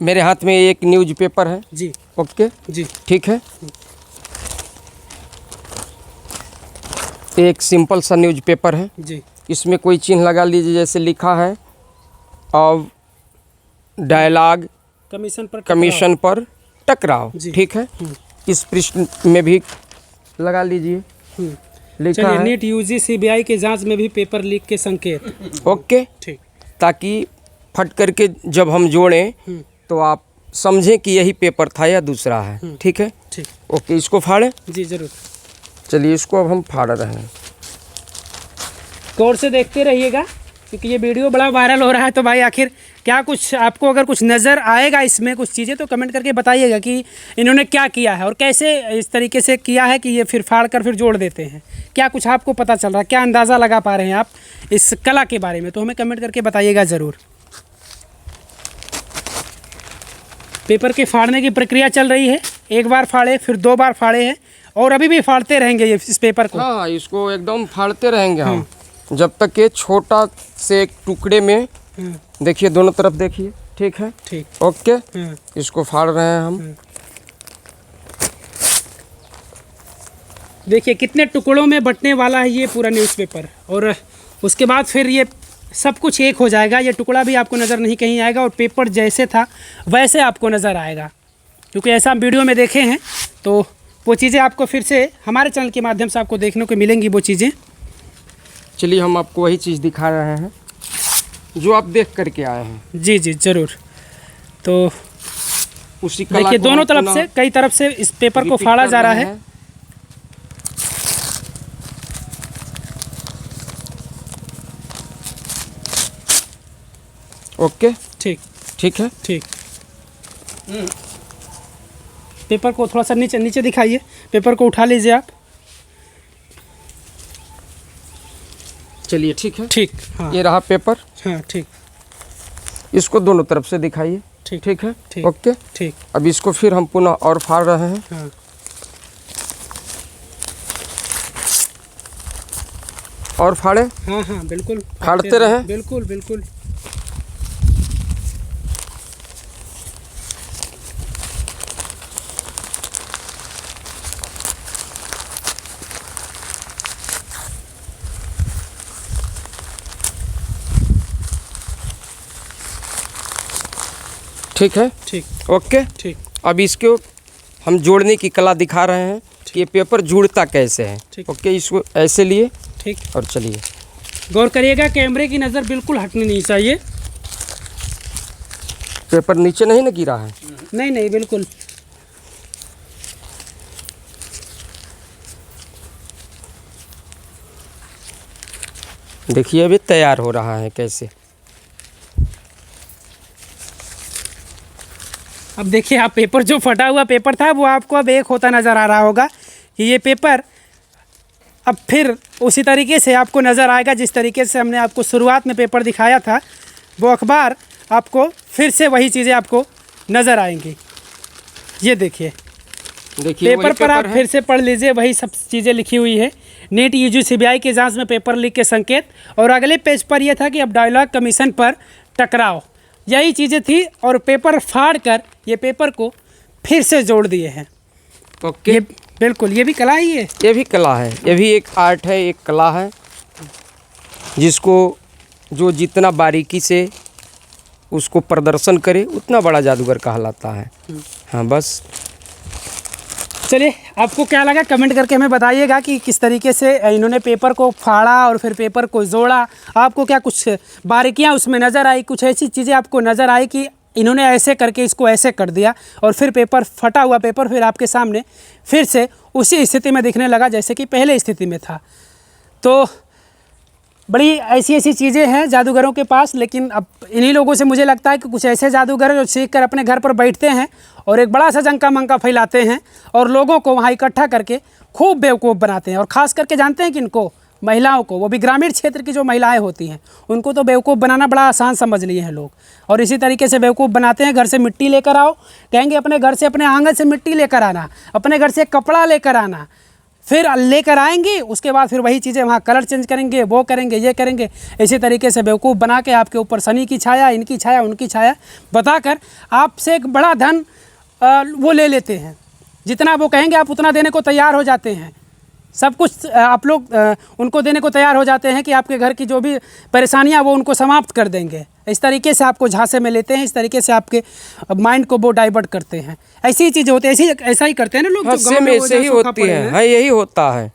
मेरे हाथ में एक न्यूज़ पेपर है जी। ओके जी। ठीक है। एक सिंपल सा न्यूज़ पेपर है जी। इसमें कोई चिन्ह लगा लीजिए, जैसे लिखा है अब डायलॉग कमीशन पर टकराव। ठीक है, इस पृष्ठ में भी लगा लीजिए, लिखा है नीट यूजी सीबीआई के जांच में भी पेपर लीक के संकेत। ओके ठीक, ताकि फट करके जब हम जोड़ें तो आप समझें कि यही पेपर था या दूसरा है। ठीक है, ठीक, ओके। इसको फाड़ें। जी जरूर। चलिए इसको अब हम फाड़ रहे हैं। गौर से देखते रहिएगा क्योंकि ये वीडियो बड़ा वायरल हो रहा है। तो भाई आखिर क्या कुछ आपको अगर कुछ नज़र आएगा इसमें कुछ चीज़ें तो कमेंट करके बताइएगा कि इन्होंने क्या किया है और कैसे इस तरीके से किया है कि ये फिर फाड़ कर फिर जोड़ देते हैं। क्या कुछ आपको पता चल रहा है, क्या अंदाज़ा लगा पा रहे हैं आप इस कला के बारे में, तो हमें कमेंट करके बताइएगा ज़रूर। पेपर के फाड़ने की प्रक्रिया चल रही है। एक बार फाड़े, फिर 2 बार फाड़े हैं और अभी भी फाड़ते रहेंगे ये इस पेपर को। हाँ, इसको एकदम फाड़ते रहेंगे हम जब तक के छोटा से एक टुकड़े में, देखिए दोनों तरफ देखिए। ठीक है, ठीक, ओके। इसको फाड़ रहे हैं हम। देखिए कितने टुकड़ों में बंटने वाला है ये पूरा न्यूज़पेपर और उसके बाद फिर ये सब कुछ एक हो जाएगा। ये टुकड़ा भी आपको नज़र नहीं कहीं आएगा और पेपर जैसे था वैसे आपको नज़र आएगा, क्योंकि ऐसा हम वीडियो में देखे हैं। तो वो चीज़ें आपको फिर से हमारे चैनल के माध्यम से आपको देखने को मिलेंगी वो चीज़ें। चलिए हम आपको वही चीज़ दिखा रहे हैं जो आप देख करके आए हैं। जी जी ज़रूर। तो उसी कला देखिए को दोनों हम तरफ पुनः से, कई तरफ से इस पेपर को रिपीट फाड़ा कर जा रहा रहे है। हैं। ओके, ठीक, ठीक है। ठीक। पेपर को थोड़ा सा नीचे नीचे दिखाइए, पेपर को उठा लीजिए आप। चलिए ठीक है। ठीक, हाँ, ये रहा पेपर। हाँ, ठीक, इसको दोनों तरफ से दिखाइए। ठीक, ठीक है, ठीक, ओके। ठीक, अब इसको फिर हम पुनः और फाड़ रहे हैं। हाँ, और फाड़े, हाँ, हाँ, बिल्कुल फाड़ते रहें। बिल्कुल बिल्कुल। ठीक है, ठीक, ओके। ठीक, अब इसको हम जोड़ने की कला दिखा रहे हैं कि ये पेपर जुड़ता कैसे है। ठीक। ओके, इसको ऐसे लिए ठीक। और चलिए गौर करिएगा, कैमरे की नज़र बिल्कुल हटनी नहीं चाहिए। पेपर नीचे नहीं ना गिरा है। नहीं नहीं, बिल्कुल। देखिए अभी तैयार हो रहा है कैसे। अब देखिए आप, पेपर जो फटा हुआ पेपर था वो आपको अब एक होता नज़र आ रहा होगा कि ये पेपर अब फिर उसी तरीके से आपको नज़र आएगा जिस तरीके से हमने आपको शुरुआत में पेपर दिखाया था। वो अखबार आपको फिर से वही चीज़ें आपको नज़र आएंगी। ये देखिए पेपर पर आप फिर से पढ़ लीजिए, वही सब चीज़ें लिखी हुई है। नीट यूजी सीबीआई की जांच में पेपर लीक के संकेत, और अगले पेज पर यह था कि अब डायलॉग कमीशन पर टकराव, यही चीज़ें थी। और पेपर फाड़ कर ये पेपर को फिर से जोड़ दिए हैं। ओके, ये बिल्कुल, ये भी कला ही है। ये भी कला है, ये भी एक आर्ट है, एक कला है, जिसको जो जितना बारीकी से उसको प्रदर्शन करे उतना बड़ा जादूगर कहलाता है। हाँ बस। चलिए, आपको क्या लगा कमेंट करके हमें बताइएगा कि किस तरीके से इन्होंने पेपर को फाड़ा और फिर पेपर को जोड़ा। आपको क्या कुछ बारीकियां उसमें नज़र आई, कुछ ऐसी चीज़ें आपको नज़र आई कि इन्होंने ऐसे करके इसको ऐसे कर दिया और फिर पेपर, फटा हुआ पेपर फिर आपके सामने फिर से उसी स्थिति में दिखने लगा जैसे कि पहले स्थिति में था। तो बड़ी ऐसी ऐसी चीज़ें हैं जादूगरों के पास, लेकिन अब इन्हीं लोगों से मुझे लगता है कि कुछ ऐसे जादूगर हैं जो सीख कर अपने घर पर बैठते हैं और एक बड़ा सा जंका मंका फैलाते हैं और लोगों को वहाँ इकट्ठा करके खूब बेवकूफ़ बनाते हैं। और ख़ास करके जानते हैं कि इनको, महिलाओं को, वो भी ग्रामीण क्षेत्र की जो महिलाएं होती हैं, उनको तो बेवकूफ़ बनाना बड़ा आसान समझ लिए हैं लोग। और इसी तरीके से बेवकूफ़ बनाते हैं। घर से मिट्टी लेकर आओ, कहेंगे अपने घर से, अपने आंगन से मिट्टी लेकर आना, अपने घर से कपड़ा लेकर आना, फिर लेकर आएंगे, उसके बाद फिर वही चीज़ें वहाँ कलर चेंज करेंगे, वो करेंगे, ये करेंगे। इसी तरीके से बेवकूफ़ बना के आपके ऊपर शनि की छाया, इनकी छाया, उनकी छाया बताकर आपसे एक बड़ा धन वो ले लेते हैं। जितना वो कहेंगे आप उतना देने को तैयार हो जाते हैं। सब कुछ आप लोग उनको देने को तैयार हो जाते हैं कि आपके घर की जो भी परेशानियां वो उनको समाप्त कर देंगे। इस तरीके से आपको झांसे में लेते हैं, इस तरीके से आपके माइंड को वो डाइवर्ट करते हैं। ऐसी ही चीज़ें होती है, ऐसा ही करते हैं ना लोग। हाँ, सेम ऐसे ही होती है। हाँ, यही होता है।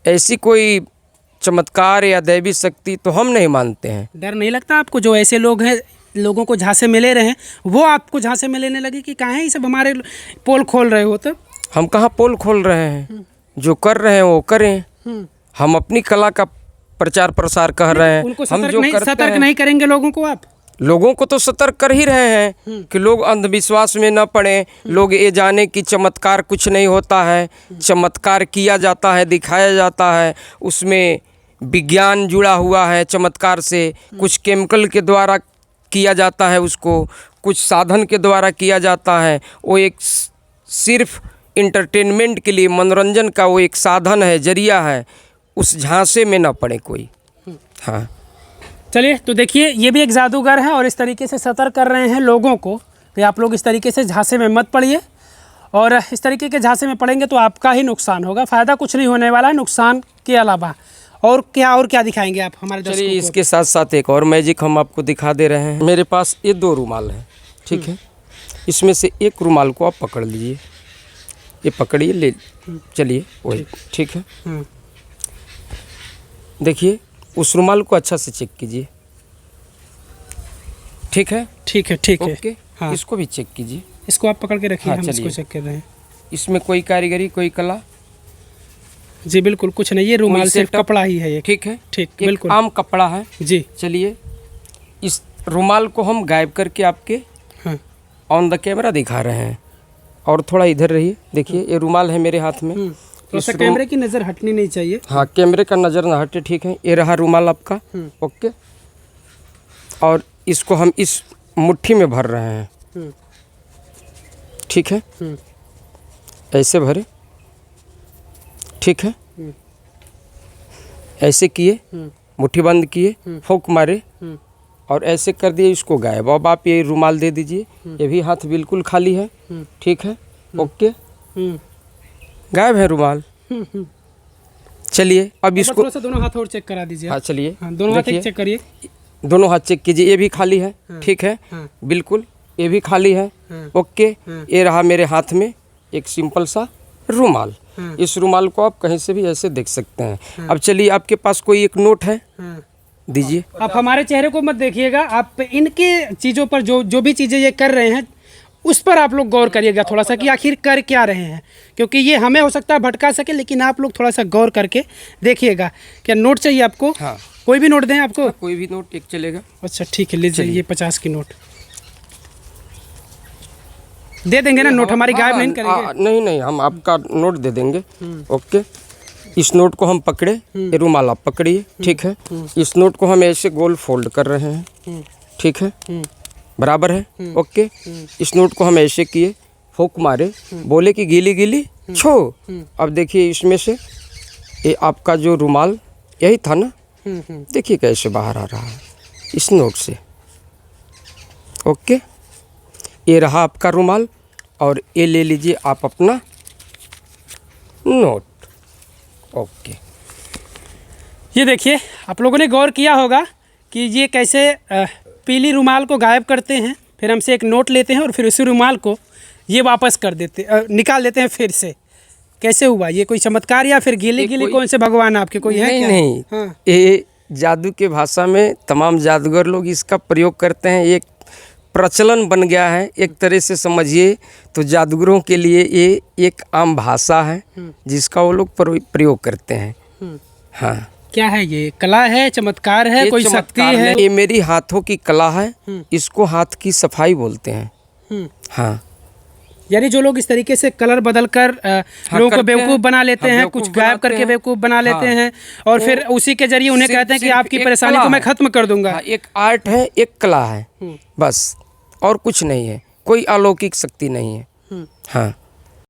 ऐसी कोई चमत्कार या दैवी शक्ति तो हम नहीं मानते हैं। डर नहीं लगता आपको? जो ऐसे लोग हैं, लोगों को झांसे में ले रहे हैं, वो आपको झांसे में लेने लगे कि कहाँ है ये सब हमारे पोल खोल रहे हो? तो हम कहाँ पोल खोल रहे हैं, जो कर रहे हैं वो करें। हम अपनी कला का प्रचार प्रसार कर रहे हैं। उनको हम जो सतर्क नहीं करेंगे लोगों को आप? लोगों को तो सतर्क कर ही रहे हैं कि लोग अंधविश्वास में न पड़े। लोग ये जाने कि चमत्कार कुछ नहीं होता है, चमत्कार किया जाता है, दिखाया जाता है, उसमें विज्ञान जुड़ा हुआ है। चमत्कार से कुछ केमिकल के द्वारा किया जाता है, उसको कुछ साधन के द्वारा किया जाता है। वो एक सिर्फ इंटरटेनमेंट के लिए, मनोरंजन का वो एक साधन है, जरिया है। उस झांसे में न पड़े कोई। हाँ, चलिए, तो देखिए ये भी एक जादूगर है और इस तरीके से सतर्क कर रहे हैं लोगों को कि आप लोग इस तरीके से झांसे में मत पड़िए। और इस तरीके के झांसे में पड़ेंगे तो आपका ही नुकसान होगा, फ़ायदा कुछ नहीं होने वाला है नुकसान के अलावा। और क्या दिखाएंगे आप हमारे दर्शकों को? चलिए, इसके साथ साथ एक और मैजिक हम आपको दिखा दे रहे हैं। मेरे पास ये 2 रुमाल हैं, ठीक है। इसमें से एक रुमाल को आप पकड़ लीजिए, ये पकड़िए, ले चलिए वही, ठीक है। देखिए, उस रुमाल को अच्छा से चेक कीजिए, ठीक है। ठीक है, ठीक है। ओके, हाँ। इसको भी चेक कीजिए। इसको आप पकड़ के रखिए। हाँ, हम इसको चेक कर रहे हैं। इसमें कोई कारीगरी, कोई कला जी बिल्कुल कुछ नहीं, ये रुमाल सिर्फ कपड़ा ही है ये। ठीक है, ठीक, बिल्कुल आम कपड़ा है जी। चलिए, इस रुमाल को हम गायब करके आपके ऑन द कैमरा दिखा रहे हैं। और थोड़ा इधर रहिए, देखिए ये रुमाल है मेरे हाथ में। तो कैमरे की नज़र हटनी नहीं चाहिए। हाँ, कैमरे का नज़र ना हटे, ठीक है। ये रहा रुमाल आपका, ओके। और इसको हम इस मुट्ठी में भर रहे हैं, ठीक है। ऐसे भरे, ठीक है। ऐसे किए, मुट्ठी बंद किए, फूंक मारे और ऐसे कर दिए, इसको गायब। अब आप ये रुमाल दे दीजिए, ये भी हाथ बिल्कुल खाली है, ठीक है, ओके। गायब है रुमाल। चलिए, अब इसको थोड़ा सा दोनों हाथ और चेक करा दीजिए। हाँ, चलिए, दोनों हाथ चेक करिए। दोनों हाथ चेक कीजिए, ये भी खाली है, ठीक है, बिल्कुल ये भी खाली है, ओके। ये रहा मेरे हाथ में एक सिंपल सा रुमाल। इस रुमाल को आप कहीं से भी ऐसे देख सकते हैं। अब चलिए, आपके पास कोई एक नोट है, दीजिए। आप हमारे चेहरे को मत देखिएगा, आप इनके चीज़ों पर जो भी चीज़ें ये कर रहे हैं उस पर आप लोग गौर करिएगा थोड़ा सा कि आखिर कर क्या रहे हैं, क्योंकि ये हमें हो सकता है भटका सके, लेकिन आप लोग थोड़ा सा गौर करके देखिएगा। क्या नोट चाहिए आपको? हाँ, कोई भी नोट दें आपको? हाँ, कोई भी नोट एक चलेगा। अच्छा, ठीक है, लीजिए ये 50 की नोट दे देंगे ना? नोट हमारी गायब नहीं करेंगे? नहीं, हम आपका नोट दे देंगे, ओके। इस नोट को हम पकड़े, ये रुमाल आप पकड़िए, ठीक है। इस नोट को हम ऐसे गोल फोल्ड कर रहे हैं, ठीक है, बराबर है, ओके। इस नोट को हम ऐसे किए, फूंक मारे, बोले कि गीली गीली छो। अब देखिए, इसमें से ये आपका जो रुमाल यही था ना, देखिए कैसे बाहर आ रहा है इस नोट से, ओके। ये रहा आपका रुमाल और ये ले लीजिए आप अपना नोट, ओके। ये देखिए, आप लोगों ने गौर किया होगा कि ये कैसे पीली रुमाल को गायब करते हैं, फिर हमसे एक नोट लेते हैं और फिर उसी रुमाल को ये वापस कर देते, निकाल देते हैं फिर से। कैसे हुआ ये? कोई चमत्कार या फिर गीले गीले कौन से भगवान आपके कोई है? नहीं, हाँ। ये जादू के भाषा में तमाम जादूगर लोग इसका प्रयोग करते हैं। एक प्रचलन बन गया है, एक तरह से समझिए तो जादूगरों के लिए ये एक आम भाषा है जिसका वो लोग प्रयोग करते हैं। हाँ, क्या है ये? कला है, चमत्कार है, कोई शक्ति है? ये मेरी हाथों की कला है, इसको हाथ की सफाई बोलते हैं। हाँ, यानी जो लोग इस तरीके से कलर बदल कर लोगों को बेवकूफ़ बना लेते हैं, कुछ गायब करके बेवकूफ़ बना लेते हैं और फिर उसी के जरिए उन्हें कहते हैं कि आपकी परेशानी को मैं खत्म कर दूंगा। एक आर्ट है, एक कला है, बस, और कुछ नहीं है, कोई अलौकिक शक्ति नहीं है। हाँ,